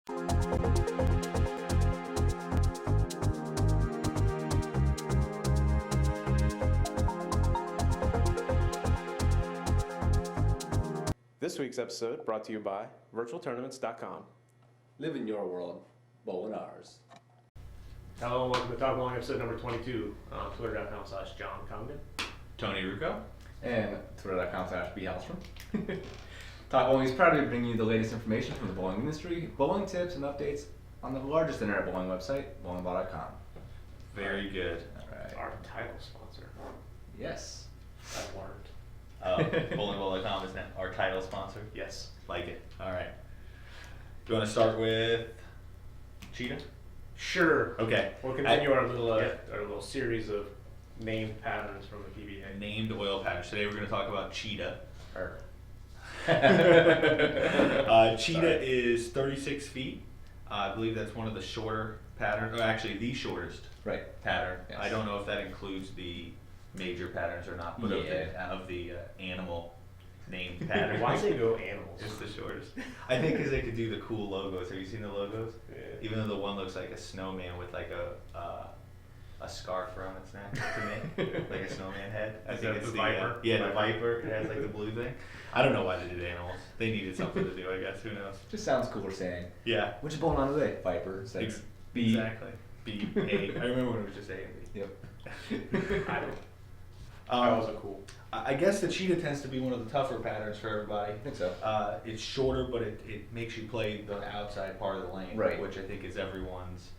This week's episode brought to you by virtualtournaments.com. Live in your world, bowl in ours. Hello and welcome to Talk Bowling episode number 22 on twitter.com/John Congdon. Tony Rucco. And twitter.com/bhallstrom. Talk Bowling is proud to bring you the latest information from the bowling industry, bowling tips and updates on the largest internet bowling website, bowlingballcom. Very good. Alright. Our title sponsor. Yes. I've learned. Bowlingballcom is now our title sponsor. Yes. Like it. All right. Do you want to start with Cheetah? Sure. Okay. We'll continue our little series of named patterns from the PBA. Named oil patterns. Today we're going to talk about Cheetah. Cheetah is 36 feet. I believe that's one of the shorter patterns, or actually the shortest pattern. Yes. I don't know if that includes the major patterns or not, but of the animal named pattern. Why say go animals? It's the shortest. I think because they could do the cool logos. Have you seen the logos? Yeah. Even though the one looks like a snowman with like a scarf around its neck to me, like a snowman head. I Is think that it's the viper? the viper. It has like the blue thing. I don't know why they did animals. They needed something to do, I guess. Who knows? Just sounds cooler saying. Yeah. What you bowling on today? Viper. It's like B. Exactly. B A. I remember when it was just A and B. Yep. I don't. That wasn't cool. I guess the Cheetah tends to be one of the tougher patterns for everybody. I think so. It's shorter, but it makes you play the outside part of the lane, Right. which I think is everyone's,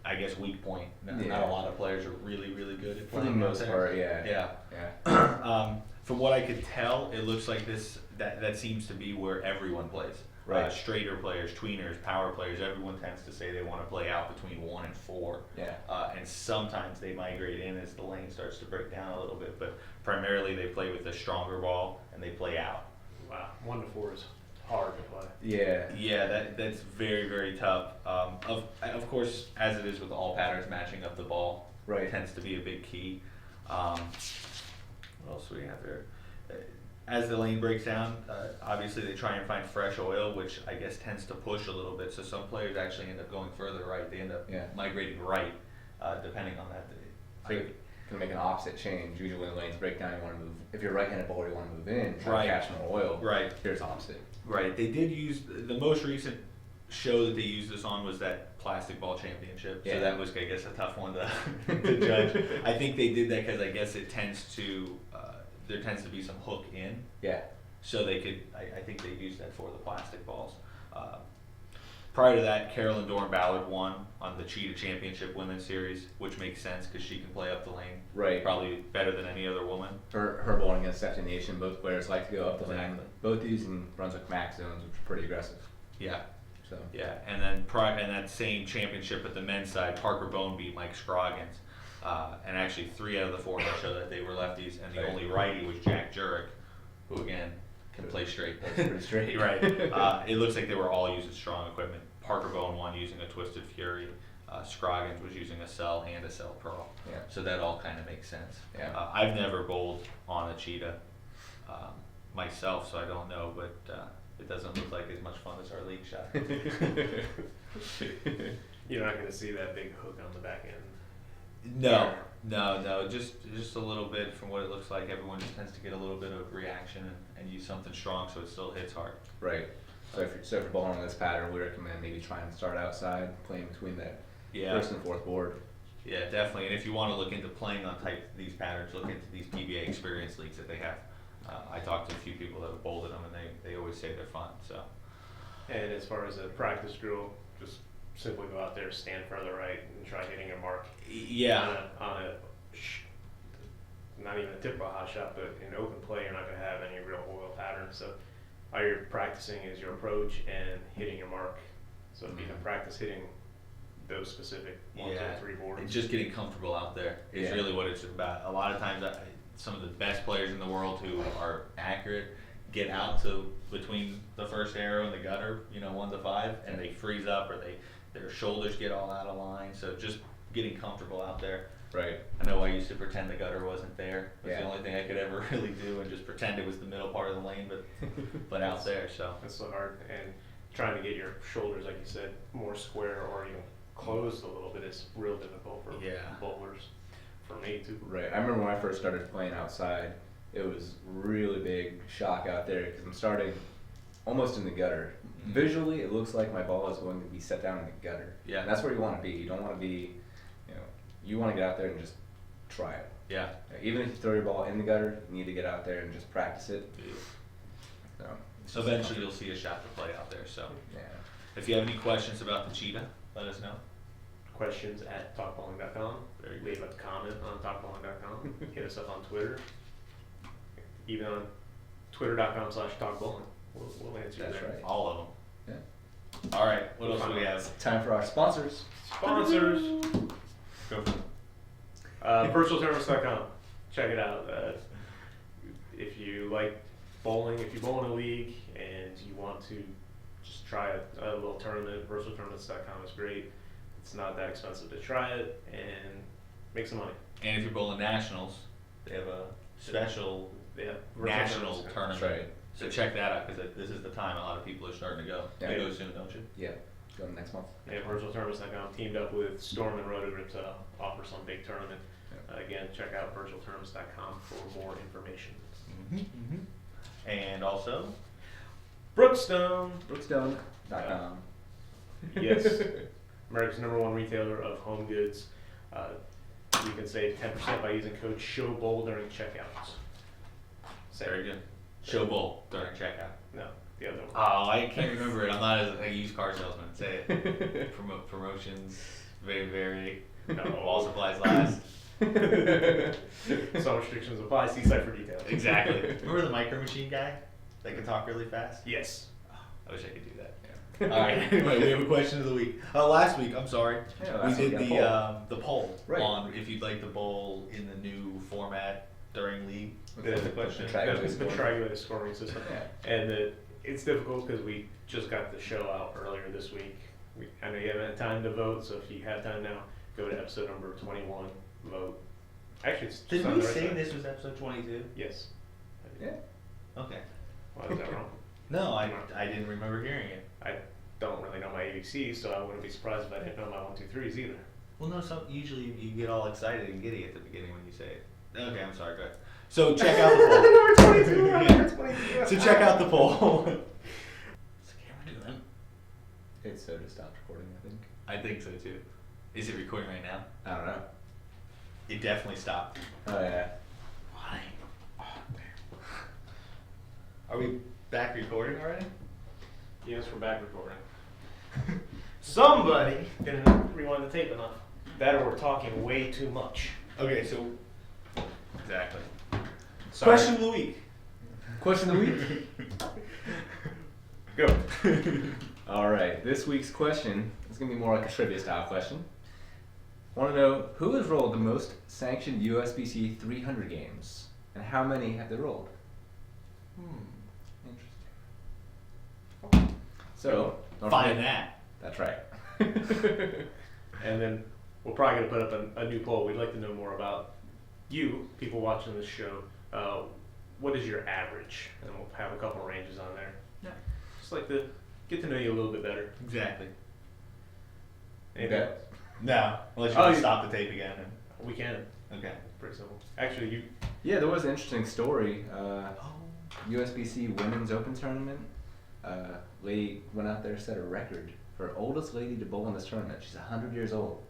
I guess, weak point. Not Yeah. a lot of players are really, really good at For the playing most out part, there. yeah. Yeah. From what I could tell, it looks like that seems to be where everyone plays. Right. Straighter players, tweeners, power players, everyone tends to say they want to play out between 1 and 4. Yeah. And sometimes they migrate in as the lane starts to break down a little bit, but primarily they play with a stronger ball and they play out. Wow. 1 to 4 is hard to play. Yeah. Yeah, that's very, very tough. Of course, as it is with all patterns, matching up the ball tends to be a big key. What else do we have here? As the lane breaks down, obviously they try and find fresh oil, which I guess tends to push a little bit. So some players actually end up going further right. They end up migrating right, depending on that. So you can make an opposite change. Usually when the lanes break down, you want to move. If you're right-handed bowler, you want to move in, try to catch more oil. Right. Here's opposite. Right. They did use the most recent show that they used this on was that plastic ball championship. Yeah. So that was, I guess, a tough one to judge. I think they did that because I guess it tends to there tends to be some hook in. Yeah. So they could. I think they used that for the plastic balls. Prior to that, Carolyn Dorn-Ballard won on the Cheetah Championship Women's Series, which makes sense because she can play up the lane. Right. Probably better than any other woman. Her bowling against Stephanie Nation, both players like to go up the lane. Exactly. Both using Brunswick max zones, which are pretty aggressive. Yeah. So. Yeah, and then in that same championship at the men's side, Parker Bone beat Mike Scroggins. And actually 3 out of the 4 show that they were lefties, and the only righty was Jack Jurek, who again can play straight. That's pretty straight. Right. It looks like they were all using strong equipment. Parker Bone won using a Twisted Fury. Scroggins was using a Cell and a Cell Pearl. Yeah. So that all kind of makes sense. Yeah. I've never bowled on a Cheetah myself, so I don't know, but it doesn't look like as much fun as our league shot. You're not going to see that big hook on the back end. No, just a little bit from what it looks like. Everyone just tends to get a little bit of reaction and use something strong so it still hits hard. Right. So if you're bowling on this pattern, we recommend maybe trying to start outside, playing between that first and fourth board. Yeah, definitely. And if you want to look into playing on these patterns, look into these PBA experience leagues that they have. I talked to a few people that have bowled in them, and they always say they're fun. So. And as far as a practice drill, just simply go out there, stand further right, and try hitting a mark. Yeah. Not even a typical hot shot, but in open play, you're not going to have any real oil pattern. So all you're practicing is your approach and hitting your mark. So if you can practice hitting those specific 1, 2, 3 boards. It's just getting comfortable out there is really what it's about. A lot of times, some of the best players in the world who are accurate get out to between the first arrow and the gutter, 1 to 5, and they freeze up or their shoulders get all out of line. So just getting comfortable out there. Right. I know I used to pretend the gutter wasn't there. It was the only thing I could ever really do, and just pretend it was the middle part of the lane, but out there. So that's so hard. And trying to get your shoulders, like you said, more square or even closed a little bit is real difficult for Yeah. bowlers. For me too. Right. I remember when I first started playing outside, it was really big shock out there because I'm starting almost in the gutter. Visually, it looks like my ball is going to be set down in the gutter. Yeah. And that's where you want to be. You don't want to be, you want to get out there and just try it. Yeah. Even if you throw your ball in the gutter, you need to get out there and just practice it. So eventually you'll see a shot to play out there. So Yeah. if you have any questions about the Cheetah, let us know. Questions at talkbowling.com. Very good. Leave a comment on talkbowling.com. Hit us up on Twitter. Even on twitter.com/talkbowling. We'll answer That's there. right. All of them. Yeah. All right. What else do we have? Time for our sponsors. Sponsors. Go for it. Virtualtournaments.com. Check it out. If you like bowling, if you bowl in a league and you want to just try a little tournament, virtualtournaments.com is great. It's not that expensive to try it and make some money. And if you're bowling nationals, they have a special Yeah, national virtualtournaments. tournament. That's right. So check that out because this is the time a lot of people are starting to go. Yeah. You go soon, don't you? Yeah. Go next month. Yeah, virtualtournaments.com teamed up with Storm and Rotogrip to offer some big tournament. Again, check out virtualtournaments.com for more information. And also, Brookstone. Brookstone.com. Yes. America's #1 retailer of home goods. You can save 10% by using code SHOWBOWL during checkouts. Say very good. Show bowl during checkout. No, the other one. Oh, I can't remember it. I'm not a used car salesman. Say it. Promotions, very. No. All supplies last. Some restrictions apply. See site for details. Exactly. Remember the micro machine guy that could talk really fast? Yes. I wish I could do that. All right. Anyway, we have a question of the week. Last week, I'm sorry, Yeah, we last week did we had the poll Right. on if you'd like to bowl in the new format during league. That's the question. That's the triangulated scoring system. Yeah. And it's difficult because we just got the show out earlier this week. I know you haven't had time to vote, so if you have time now, go to episode number 21, vote. Actually, it's just Did on we the right say side. this was episode 22? Yes. Yeah. Okay. Why was that wrong? No, I didn't remember hearing it. I don't really know my ABCs, so I wouldn't be surprised if I didn't know my 1, 2, 3s either. Well, no, usually you get all excited and giddy at the beginning when you say it. Okay, I'm sorry, go ahead. So check out the poll. Number 22, number 22. So check out the poll. What's the camera doing? It so just stopped recording, I think. I think so too. Is it recording right now? I don't know. It definitely stopped. Oh yeah. Why? Oh, are we back recording already? Yes, we're back recording. Somebody didn't rewind the tape enough. That or we're talking way too much. Okay, so exactly. Sorry. Question of the week. Question of the week. Go. All right. This week's question is going to be more like a trivia style question. Want to know who has rolled the most sanctioned USBC 300 games, and how many have they rolled? Interesting. So don't Find forget- that. That's right. And then we're probably going to put up a new poll. We'd like to know more about you, people watching this show. What is your average? And we'll have a couple ranges on there. Yeah. Just like to get to know you a little bit better. Exactly. Anything Okay. else? No, unless you Oh, want to you- stop the tape again. We can. Okay. Pretty simple. Actually, you. Yeah, there was an interesting story. USBC Women's Open Tournament. Lady went out there, set a record for oldest lady to bowl in this tournament. She's 100 years old.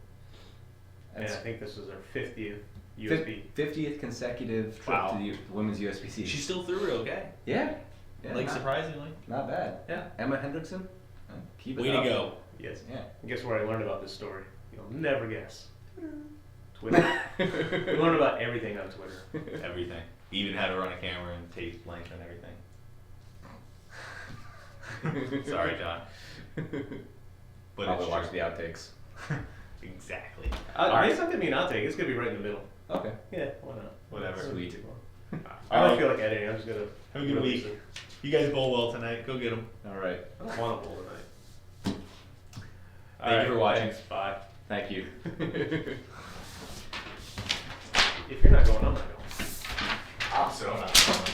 And I That's think this is her 50th USB. 50th consecutive trip Wow. to the Women's USBC. She's still through okay. Yeah. Like not, surprisingly. not bad. Yeah. Emma Hendrickson. Keep it Way up. to go. Yes. Yeah. And guess where I learned about this story? You'll never guess. Twitter. We learn about everything on Twitter. Everything. Even how to run a camera and tape length and everything. Sorry, John. But Probably it's watch true. the outtakes. Exactly. It's not gonna be an outtake. It's gonna be right in the middle. Okay. Yeah, why not? Whatever. Sweet. I don't feel like editing. I'm just gonna. Have a good release week. it. You guys bowl well tonight. Go get them. All right. I don't want to bowl tonight. Thank you for watching. Thanks. Bye. Thank you. If you're not going, I'm not going. I'm so not.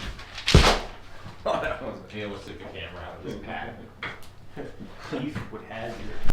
Oh, that was Gina will stick the camera out of this pad. Keith would have you.